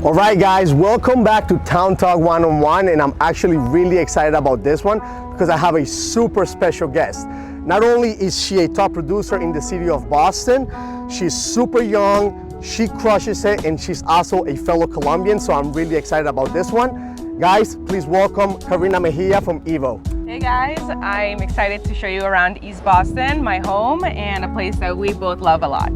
All right, guys, welcome back to Town Talk One-on-One, and I'm actually really excited about this one because I have a super special guest. Not only is she a top producer in the city of Boston, she's super young, she crushes it, and she's also a fellow Colombian, so I'm really excited about this one. Guys, please welcome Karina Mejia from Evo. Hey guys, I'm excited to show you around East Boston, my home, and a place that we both love a lot.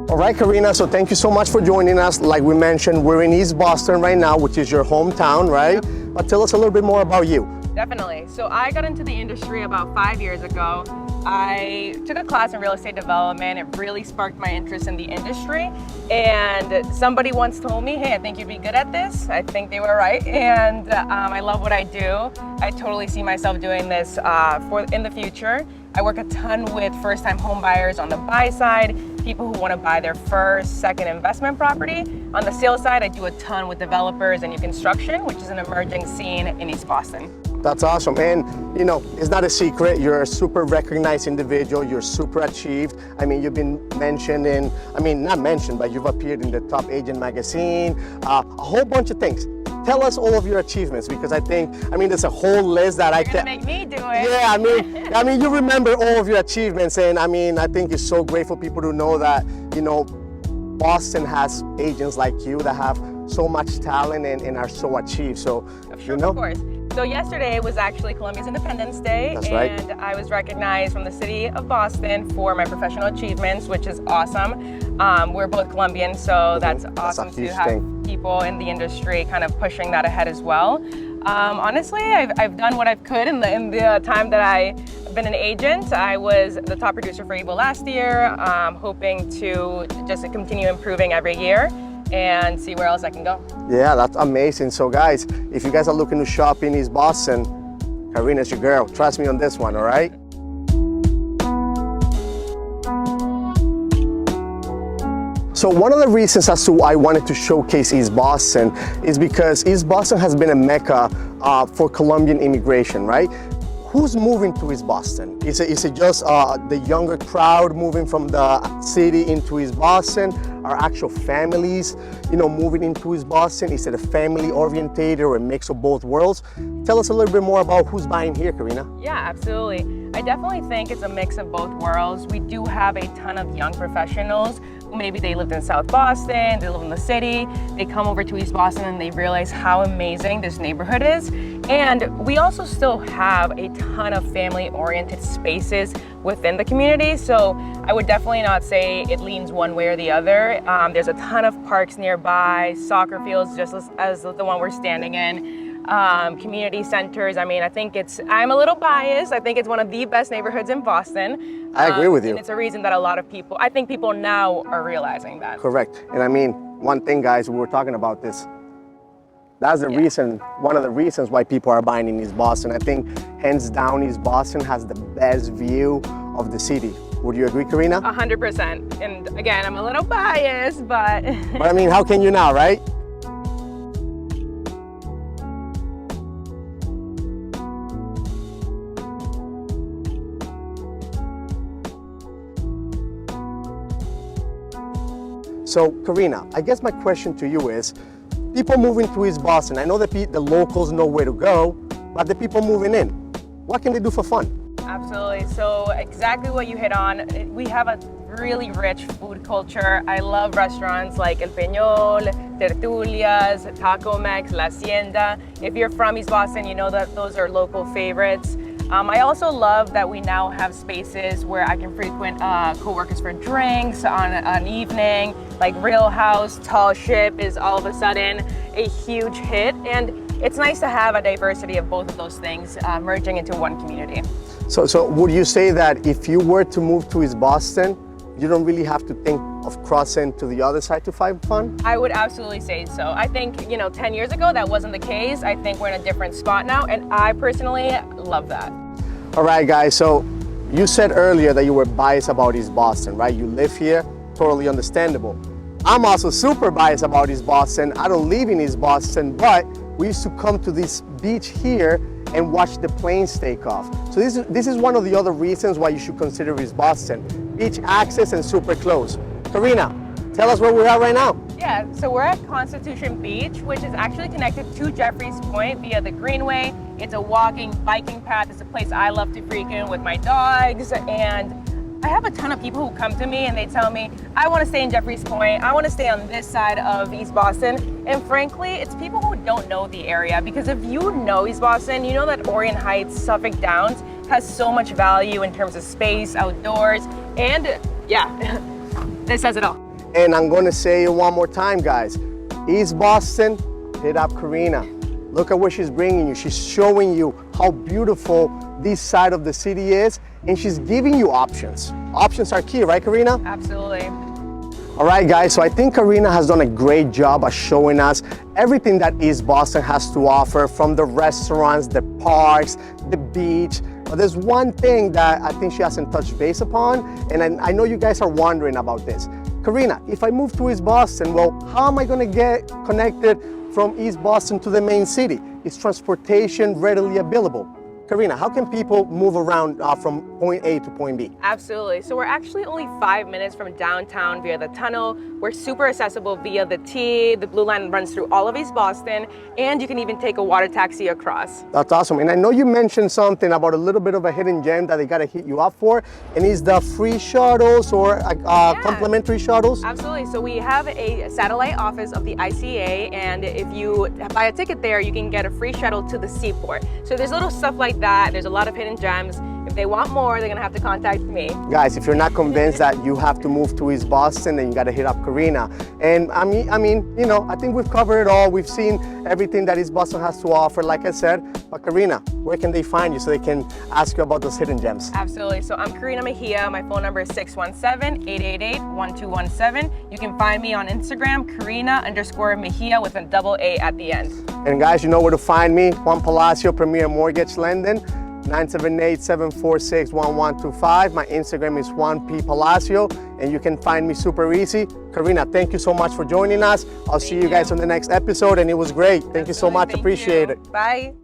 All right, Karina, so thank you so much for joining us. Like we mentioned, we're in East Boston right now, which is your hometown, right? Yep. But tell us a little bit more about you. Definitely. So I got into the industry about 5 years ago. I took a class in real estate development. It really sparked my interest in the industry. And somebody once told me, hey, I think you'd be good at this. I think they were right. And I love what I do. I totally see myself doing this in the future. I work a ton with first-time home buyers on the buy side, people who want to buy their first, second investment property. On the sales side, I do a ton with developers and new construction, which is an emerging scene in East Boston. That's awesome. And you know, it's not a secret, you're a super recognized individual, you're super achieved. I mean, you've been mentioned in, not mentioned, but you've appeared in the Top Agent magazine, a whole bunch of things. Tell us all of your achievements, because I think, there's a whole list that I can make me do it. Yeah, you remember all of your achievements, and I think it's so great for people to know that, you know, Boston has agents like you that have so much talent and are so achieved. So, sure, of course. So yesterday was actually Colombia's Independence Day. That's right. And I was recognized from the city of Boston for my professional achievements, which is awesome. We're both Colombian, so that's awesome to have people in the industry kind of pushing that ahead as well. Honestly, I've done what I could in the time that I've been an agent. I was the top producer for Evo last year, hoping to just continue improving every year and see where else I can go. Yeah, that's amazing. So guys, if you guys are looking to shop in East Boston, Karina's your girl. Trust me on this one, all right? So one of the reasons as to why I wanted to showcase East Boston is because East Boston has been a mecca for Colombian immigration, right? Who's moving to East Boston? Is it just the younger crowd moving from the city into East Boston? Are actual families, moving into East Boston? Is it a family orientated or a mix of both worlds? Tell us a little bit more about who's buying here, Karina. Yeah, absolutely. I definitely think it's a mix of both worlds. We do have a ton of young professionals. Maybe they lived in South Boston, they live in the city, they come over to East Boston and they realize how amazing this neighborhood is. And we also still have a ton of family-oriented spaces within the community. So I would definitely not say it leans one way or the other. There's a ton of parks nearby, soccer fields just as the one we're standing in. Community centers. I think I'm a little biased. I think it's one of the best neighborhoods in Boston. I agree with you. And it's a reason that a lot of people, I think people now are realizing that. Correct. And one thing, guys, we were talking about this. That's the reason, one of the reasons why people are buying in East Boston. I think hands down, East Boston has the best view of the city. Would you agree, Karina? 100%. And again, I'm a little biased, but... But how can you now, right? So, Karina, I guess my question to you is, people moving to East Boston, I know that the locals know where to go, but the people moving in, what can they do for fun? Absolutely. So exactly what you hit on. We have a really rich food culture. I love restaurants like El Peñol, Tertulias, Taco Mex, La Hacienda. If you're from East Boston, you know that those are local favorites. I also love that we now have spaces where I can frequent co-workers for drinks on an evening, like Real House, Tall Ship is all of a sudden a huge hit. And it's nice to have a diversity of both of those things merging into one community. So would you say that if you were to move to East Boston, you don't really have to think of crossing to the other side to find fun? I would absolutely say so. I think, 10 years ago, that wasn't the case. I think we're in a different spot now, and I personally love that. All right, guys, so you said earlier that you were biased about East Boston, right? You live here, totally understandable. I'm also super biased about East Boston. I don't live in East Boston, but we used to come to this beach here and watch the planes take off. So this is one of the other reasons why you should consider East Boston. Beach access and super close. Karina, tell us where we're at right now. Yeah, so we're at Constitution Beach, which is actually connected to Jeffreys Point via the Greenway. It's a walking, biking path. It's a place I love to frequent with my dogs. And I have a ton of people who come to me and they tell me, I want to stay in Jeffreys Point. I want to stay on this side of East Boston. And frankly, it's people who don't know the area, because if you know East Boston, you know that Orient Heights, Suffolk Downs has so much value in terms of space, outdoors, and yeah, this says it all. And I'm gonna say it one more time, guys. East Boston, hit up Karina. Look at where she's bringing you. She's showing you how beautiful this side of the city is, and she's giving you options. Options are key, right, Karina? Absolutely. All right, guys, so I think Karina has done a great job of showing us everything that East Boston has to offer, from the restaurants, the parks, the beach. But there's one thing that I think she hasn't touched base upon, and I know you guys are wondering about this. Karina, if I move to East Boston, well, how am I gonna get connected from East Boston to the main city? Is transportation readily available? Karina, how can people move around from point A to point B? Absolutely. So we're actually only 5 minutes from downtown via the tunnel. We're super accessible via the T. The Blue Line runs through all of East Boston, and you can even take a water taxi across. That's awesome. And I know you mentioned something about a little bit of a hidden gem that they gotta hit you up for, and is the free shuttles or complimentary shuttles? Absolutely. So we have a satellite office of the ICA, and if you buy a ticket there, you can get a free shuttle to the seaport. So there's little stuff like that. There's a lot of hidden gems. If they want more, they're gonna have to contact me. Guys, if you're not convinced that you have to move to East Boston, then you gotta hit up Karina. And I mean, you know, I think we've covered it all. We've seen everything that East Boston has to offer, like I said. But Karina, where can they find you so they can ask you about those hidden gems? Absolutely. So I'm Karina Mejia. My phone number is 617-888-1217. You can find me on Instagram, Karina_Mejia with a double A at the end. And guys, you know where to find me. Juan Palacio, Premier Mortgage Lending. 978-746-1125. My Instagram is Juan P. Palacio, and you can find me super easy. Karina, thank you so much for joining us. I'll see you guys on the next episode, and it was great. Thank you so much. Appreciate it. Bye.